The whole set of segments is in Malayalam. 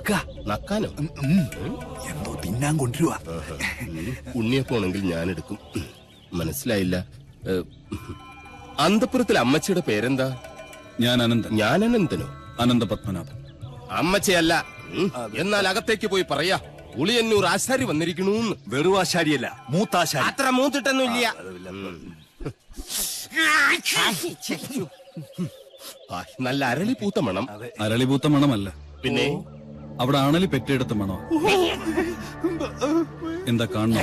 നക്കുക. നക്കാനോ? എന്തോ തിന്നാൻ കൊണ്ടുവരുവാ. ഉണ്ണിയപ്പോണെങ്കിൽ ഞാൻ എടുക്കും. മനസ്സിലായില്ല. അന്തപുരത്തിലെ അമ്മച്ചിയുടെ പേരെന്താ? ഞാൻ അനന്തൻ. ഞാൻ അനന്തനോ? അനന്ത പത്മനാഭൻ. അമ്മച്ചയല്ല. എന്നാൽ അകത്തേക്ക് പോയി പറയാ, ഉളിയന്നൂർ ആശാരി വന്നിരിക്കണൂന്ന്. വെറും ആശാരിയല്ല, മൂത്താശാരി. അത്ര മൂത്തിട്ടൊന്നും ഇല്ല. നല്ല അരളി പൂത്ത മണം. അരളിപൂത്ത മണമല്ല, പിന്നെ അവിടെ ആണലി പെറ്റെടുത്ത മണോ. എന്താ കാണുന്നു?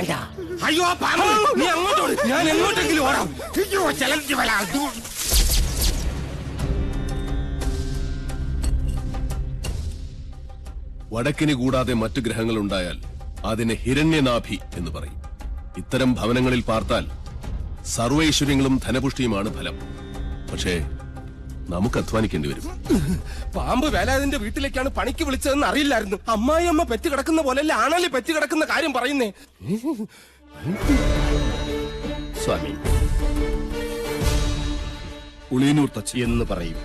അയ്യോ പാമ്പ്, നീ അങ്ങോട്ടോട്, ഞാൻ എങ്ങോട്ടെങ്കിലും ഓടാം. വടക്കിന് കൂടാതെ മറ്റു ഗ്രഹങ്ങൾ ഉണ്ടായാൽ അതിനെ ഹിരണ്യനാഭി എന്ന് പറയും. ഇത്തരം ഭവനങ്ങളിൽ പാർത്താൽ സർവൈശ്വര്യങ്ങളും ധനപുഷ്ടിയുമാണ് ഫലം. പക്ഷേ നമുക്ക് അധ്വാനിക്കേണ്ടി വരും. പാമ്പ് വേലാതിന്റെ വീട്ടിലേക്കാണ് പണിക്ക് വിളിച്ചതെന്ന് അറിയില്ലായിരുന്നു. അമ്മായി അമ്മ പെറ്റ് കിടക്കുന്ന പോലെയല്ല ആണലി പെറ്റ് കിടക്കുന്ന കാര്യം പറയുന്നേ. സ്വാമി ഉളിയന്നൂർ തച്ചി എന്ന് പറയും.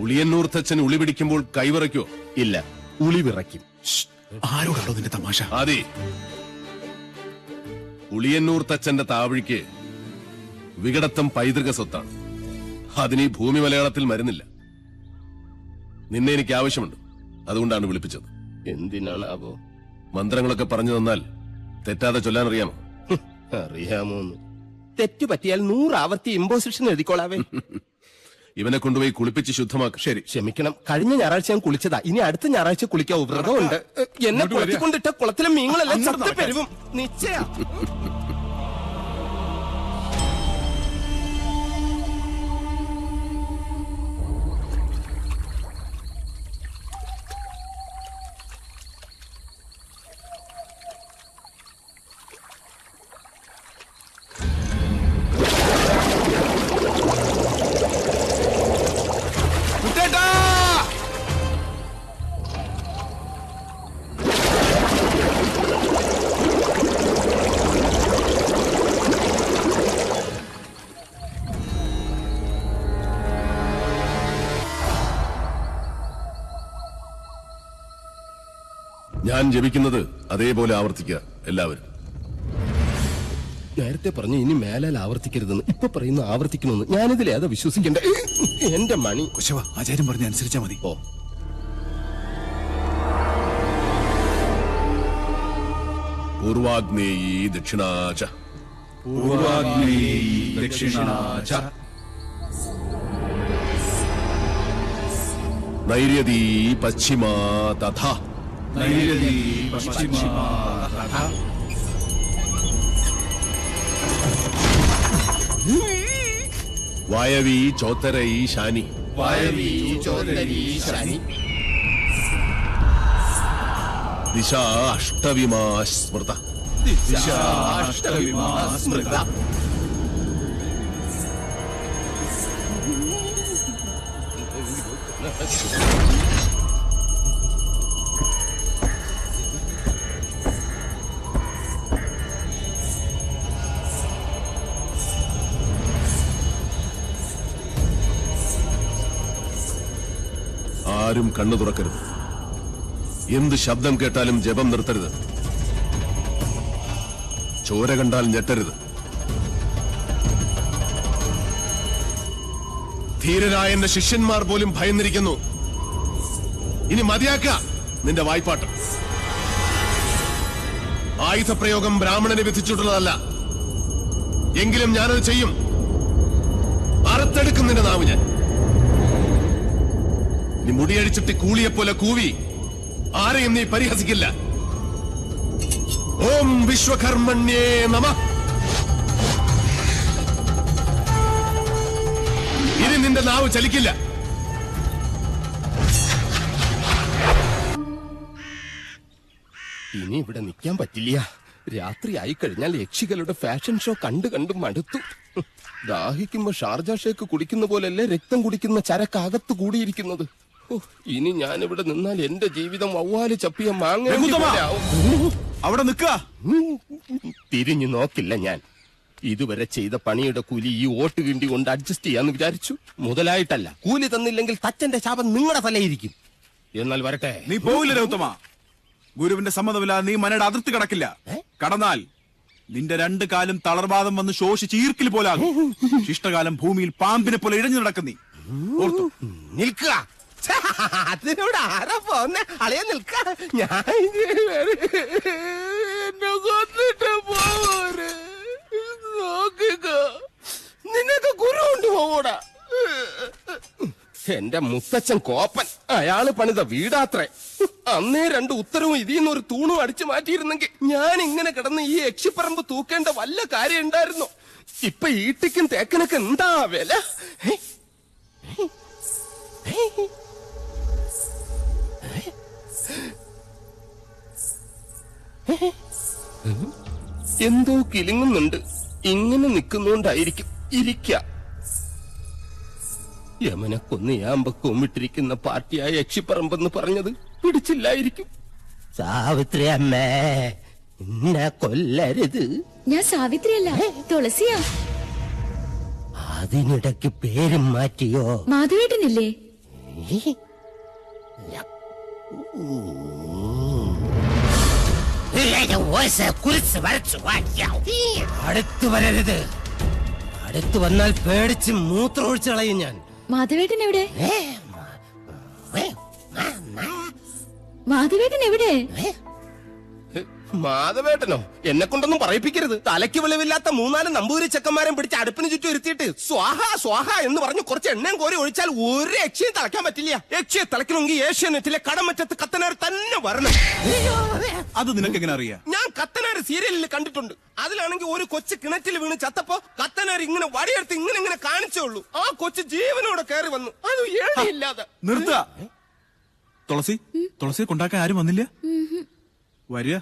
ഉളിയന്നൂർ തച്ചൻ ഉളി പിടിക്കുമ്പോൾ കൈവിറയ്ക്കോ? ഇല്ല, ഉളി വിറയ്ക്കും. ആരോടാണോ നിന്റെ തമാശ? അതെ, ഉളിയന്നൂർ തച്ചന്റെ താവഴിക്ക് വികടത്തം പൈതൃക സ്വത്താണ്. അതിന് ഈ ഭൂമി മലയാളത്തിൽ മരുന്നില്ല. നിന്നെ എനിക്ക് ആവശ്യമുണ്ട്, അതുകൊണ്ടാണ് വിളിപ്പിച്ചത്. എന്തിനാണാവോ? മന്ത്രങ്ങളൊക്കെ പറഞ്ഞു തന്നാൽ തെറ്റാതെ ചൊല്ലാൻ അറിയാമോ? അറിയാമോന്ന്? തെറ്റു പറ്റിയാൽ 100 ആവർത്തി ഇമ്പോസിഷൻ എഴുതിക്കോളാവേ. ഇവനെ കൊണ്ടുപോയി കുളിപ്പിച്ച് ശുദ്ധമാക്കും. ശരി, ക്ഷമിക്കണം. കഴിഞ്ഞ ഞായറാഴ്ച ഞാൻ കുളിച്ചതാ. ഇനി അടുത്ത ഞായറാഴ്ച കുളിക്കാവൂ. വ്രതമുണ്ട്. എന്നെ കുളത്തിക്കൊണ്ടിട്ട കുളത്തിലെ മീങ്ങളെല്ലാം ചത്തു പെരുവും. നിശ്ചയ. ഞാൻ ജപിക്കുന്നത് അതേപോലെ ആവർത്തിക്കുക എല്ലാവരും. നേരത്തെ പറഞ്ഞു ഇനി മേലാൽ ആവർത്തിക്കരുതെന്ന്. ഇപ്പൊ പറയുന്ന ആവർത്തിക്കണമെന്ന്. ഞാനിതിൽ ഏതാ വിശ്വസിക്കണ്ട? എന്റെ മണി. കുശവ, ആചാര്യം പറഞ്ഞ് അനുസരിച്ചാ മതി. ഓ, പൂർവാഗ്നേയീ ദക്ഷിണാച പൂർവാഗ്നേയീ ദക്ഷിണാച നൈര്യതീ പശ്ചിമാ തഥാ നൈര്യതീ പശ്ചിമാ തഥാ വായവീ ചോത്തരൈ ശാനി വായവീ ചോദരീ ശനി ദിശാ അഷ്ടവിമാ സ്മൃത ദിശാഷ്ടവിമാ സ്മൃത. ആരും കണ്ണു തുറക്കരുത്. എന്ത് ശബ്ദം കേട്ടാലും ജപം നിർത്തരുത്. ചോര കണ്ടാൽ ഞെട്ടരുത്. ധീരരായ എന്റെ ശിഷ്യന്മാർ പോലും ഭയന്നിരിക്കുന്നു. ഇനി മതിയാക്ക നിന്റെ വായ്പാട്ട്. ആയുധപ്രയോഗം ബ്രാഹ്മണനെ വിധിച്ചിട്ടുള്ളതല്ല. എങ്കിലും ഞാനത് ചെയ്യും. അറുത്തെടുക്കും നിന്റെ നാവ് ഞാൻ. നീ മുടിയടിച്ചിട്ട് കൂളിയെപ്പോലെ കൂവി ആരെയും നീ പരിഹസിക്കില്ല. ഓം വിശ്വകർമ്മണ്യേ നമഃ. ഇനി നിന്റെ നാവ് ചലിക്കില്ല. ഇനി ഇവിടെ നിൽക്കാൻ പറ്റില്ല. രാത്രി ആയി കഴിഞ്ഞാൽ യക്ഷികളുടെ ഫാഷൻ ഷോ കണ്ടു കണ്ടു മടുത്തു. ദാഹിക്കുമ്പോ ഷാർജ ഷേക്ക് കുടിക്കുന്ന പോലല്ലേ രക്തം കുടിക്കുന്ന ചരക്കകത്ത് കൂടിയിരിക്കുന്നത്. ഇനി ഞാനിവിടെ നിന്നാൽ എന്റെ ജീവിതം വവ്വാല് ചപ്പിയ മാങ്ങ. അവിടെ നിൽക്കുക. തിരിഞ്ഞു നോക്കില്ല ഞാൻ. ഇതുവരെ ചെയ്ത പണിയുടെ കൂലി ഈ ഓട്ട് കിണ്ടി കൊണ്ട് അഡ്ജസ്റ്റ് ചെയ്യാന്ന് വിചാരിച്ചു. മുതലായിട്ടല്ല. കൂലി തന്നില്ലെങ്കിൽ തച്ചന്റെ ശാപം നിങ്ങളുടെ തലയിരിക്കും. എന്നാൽ വരട്ടെ. നീ പോവില്ല രൗത്തമ. ഗുരുവിന്റെ സമ്മതമില്ലാതെ നീ മനയുടെ അതിർത്തി കടക്കില്ല. കടന്നാൽ നിന്റെ 2 കാലും തളർവാദം വന്ന് ശോഷിച്ച് ഈർക്കിൽ പോലാകും. ശിഷ്ടകാലം ഭൂമിയിൽ പാമ്പിനെ പോലെ ഇഴഞ്ഞു നടക്കും നീ. ഓർത്തു നിൽക്കുക. അതിനോട് ആരാ പോന്നെ? അളയാ നിൽക്ക. ഞാൻ എന്നെ കൊന്നിട്ട് പോരെ. നോക്കുക, നിന്നൊക്കെ ഗുരു കൊണ്ടുപോകൂടാ. എന്റെ മുത്തച്ഛൻ കോപ്പൻ, അയാള് പണിത വീടാത്രേ. അന്നേ 2 ഉത്തരവും ഇതിന്ന് ഒരു തൂണും അടിച്ചു മാറ്റിയിരുന്നെങ്കിൽ ഞാൻ ഇങ്ങനെ കിടന്ന് ഈ യക്ഷിപ്പറമ്പ് തൂക്കേണ്ട വല്ല കാര്യം ഉണ്ടായിരുന്നു. ഇപ്പൊ ഈട്ടിക്കും തേക്കനൊക്കെ എന്താ വില? എന്തോ കിലുങ്ങുന്നുണ്ട്. ഇങ്ങനെ നിൽക്കുന്നോണ്ടായിരിക്കും. ഇരിക്ക. യമനെ കൊന്നയാമ്പ കൊമ്മിട്ടിരിക്കുന്ന പാർട്ടിയായ യക്ഷിപ്പറമ്പെന്ന് പറഞ്ഞത് പിടിച്ചില്ലായിരിക്കും. സാവിത്രി അമ്മേ, എന്നെ കൊല്ലരുത്. ഞാൻ സാവിത്രിയല്ല, തുളസിയാ. അതിനിടയ്ക്ക് പേരും മാറ്റിയോ? മാധവേട്ടനില്ലേ? അടുത്തു വരരുത്. അടുത്തു വന്നാൽ പേടിച്ച് മൂത്രമൊഴിച്ചു കളയും ഞാൻ. മാധവേട്ടൻ എവിടെ? മാധവേട്ടൻ എവിടെ? മാധവേട്ടനോ? എന്നെ കൊണ്ടൊന്നും പറയിപ്പിക്കരുത്. തലയ്ക്ക് വെളിവില്ലാത്ത 3-4 നമ്പൂരി ചെക്കന്മാരെ പിടിച്ച് അടുപ്പിന് ചുറ്റും ഇരുത്തിയിട്ട് സ്വാഹ സ്വാഹ എന്ന് പറഞ്ഞു കുറച്ച് എണ്ണയും കോരി ഒഴിച്ചാൽ ഒരു യക്ഷിയെ തളയ്ക്കാൻ പറ്റില്ല. യക്ഷിയെ തളയ്ക്കണമെങ്കിൽ ഏഷ്യാനെറ്റിലെ കടമറ്റത്ത് കത്തനാർ തന്നെ വരണം. അത് നിനക്ക് എങ്ങനെ അറിയാം? ഞാൻ കത്തനാർ സീരിയലിൽ കണ്ടിട്ടുണ്ട്. അതിലാണെങ്കിൽ ഒരു കൊച്ചു കിണറ്റിൽ വീണ് ചത്തപ്പോ കത്തനാർ ഇങ്ങനെ വടിയെടുത്ത് ഇങ്ങനെ കാണിച്ചേ ഉള്ളൂ. ആ കൊച്ചു ജീവനോടെ കയറി വന്നു. അത് ഏഴില്ലാതെ. നിർത്ത. തുളസിയെ കൊണ്ടാക്കാൻ ആരും വന്നില്ല. വരിക.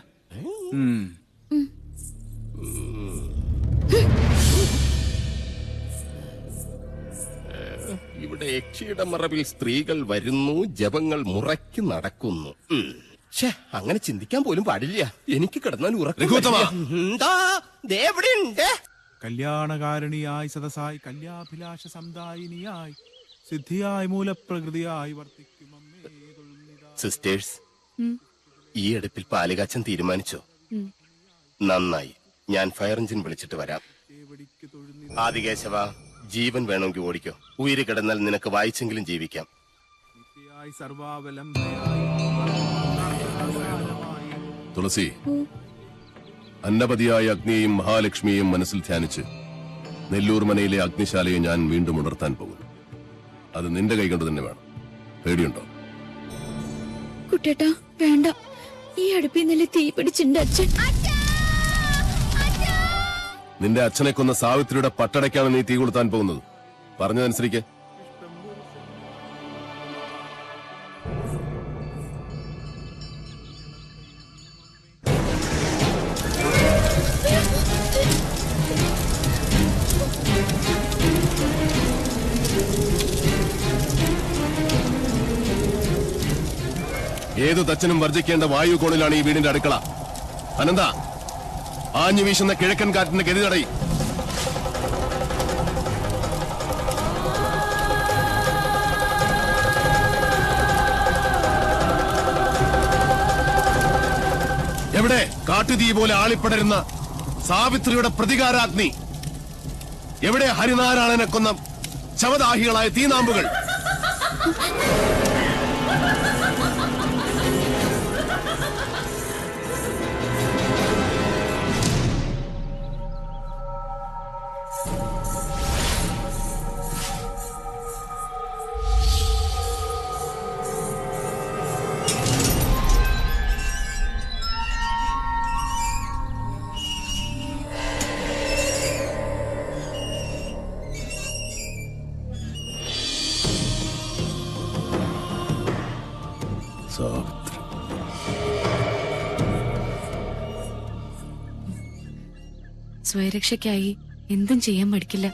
ഇവിടെ യക്ഷിയുടെ മറവിൽ സ്ത്രീകൾ വരുന്നു, ജപങ്ങൾ മുറയ്ക്ക് നടക്കുന്നു. അങ്ങനെ ചിന്തിക്കാൻ പോലും പാടില്ല. എനിക്ക് കിടന്നാൽ ഉറക്കമുണ്ട്. കല്യാണകാരണിയായി സദസായി കല്യാഭിലാഷ സമുദായിനിയായി സിദ്ധിയായി മൂലപ്രകൃതിയായി വർത്തിക്കും. സിസ്റ്റേഴ്സ്, ഈ അടുപ്പിൽ പാലുകാച്ചൻ തീരുമാനിച്ചോ? നന്നായി. ഞാൻ ഫയർ എഞ്ചിൻ വിളിച്ചിട്ട് വരാം. ആദികേശവ, ജീവൻ വേണമെങ്കിൽ ഓടിക്കോ. ഉയിര് കിടന്നാൽ നിനക്ക് വായിച്ചെങ്കിലും ജീവിക്കാം. തുളസി, അന്നപതിയായ അഗ്നിയെയും മഹാലക്ഷ്മിയെയും മനസ്സിൽ ധ്യാനിച്ച് നെല്ലൂർ മനയിലെ അഗ്നിശാലയെ ഞാൻ വീണ്ടും ഉണർത്താൻ പോകുന്നു. അത് നിന്റെ കൈകൊണ്ട് തന്നെ വേണം. പേടിയുണ്ടോ? കുട്ടേട്ടാ, വേണ്ട. ഈ അടുപ്പിൽ നില തീ പിടിച്ചിട്ടുണ്ട് അച്ഛൻ. നിന്റെ അച്ഛനെ കൊന്ന സാവിത്രിയുടെ പട്ടടയ്ക്കാണ് നീ തീ കൊളുത്താൻ പോകുന്നത്. പറഞ്ഞതനുസരിക്ക്. ഏതു തച്ചനും വർജിക്കേണ്ട വായു കോണിലാണ് ഈ വീടിന്റെ അടുക്കള. അനന്ത, ആഞ്ഞു വീശുന്ന കിഴക്കൻ കാറ്റിന്റെ ഗതി തടയും. എവിടെ കാട്ടുതീ പോലെ ആളിപ്പടരുന്ന സാവിത്രിയുടെ പ്രതികാരാഗ്നി? എവിടെ ഹരിനാരായണനെ കൊന്ന ശവദാഹികളായ തീനാമ്പുകൾ? സ്വയരക്ഷയ്ക്കായി എന്തും ചെയ്യാൻ മടിക്കില്ല.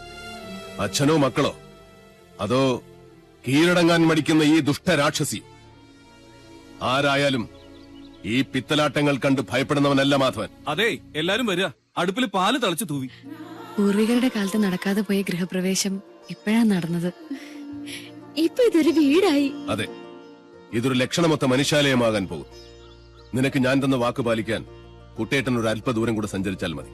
അച്ഛനോ മക്കളോ, അതോ കീഴടങ്ങാൻ മടിക്കുന്ന ഈ ദുഷ്ടരാക്ഷസി? ആരായാലും ഈ പിത്തലാട്ടങ്ങൾ കണ്ട് ഭയപ്പെടുന്നവനല്ല മാധവൻ. അതെ, എല്ലാരും വരിക. അടുപ്പിൽ പാല് തളിച്ചു തൂവി. പൂർവികരുടെ കാലത്ത് നടക്കാതെ പോയ ഗൃഹപ്രവേശം ഇപ്പോഴാ നടന്നത്. ഇപ്പൊ ഇതൊരു വീടായി. അതെ, ഇതൊരു ലക്ഷണമൊത്ത മനുഷ്യാലയമാകാൻ പോകും. നിനക്ക് ഞാൻ തന്ന വാക്ക് പാലിക്കാൻ കുട്ടേട്ടൻ ഒരു അല്പ ദൂരം കൂടെ സഞ്ചരിച്ചാൽ മതി.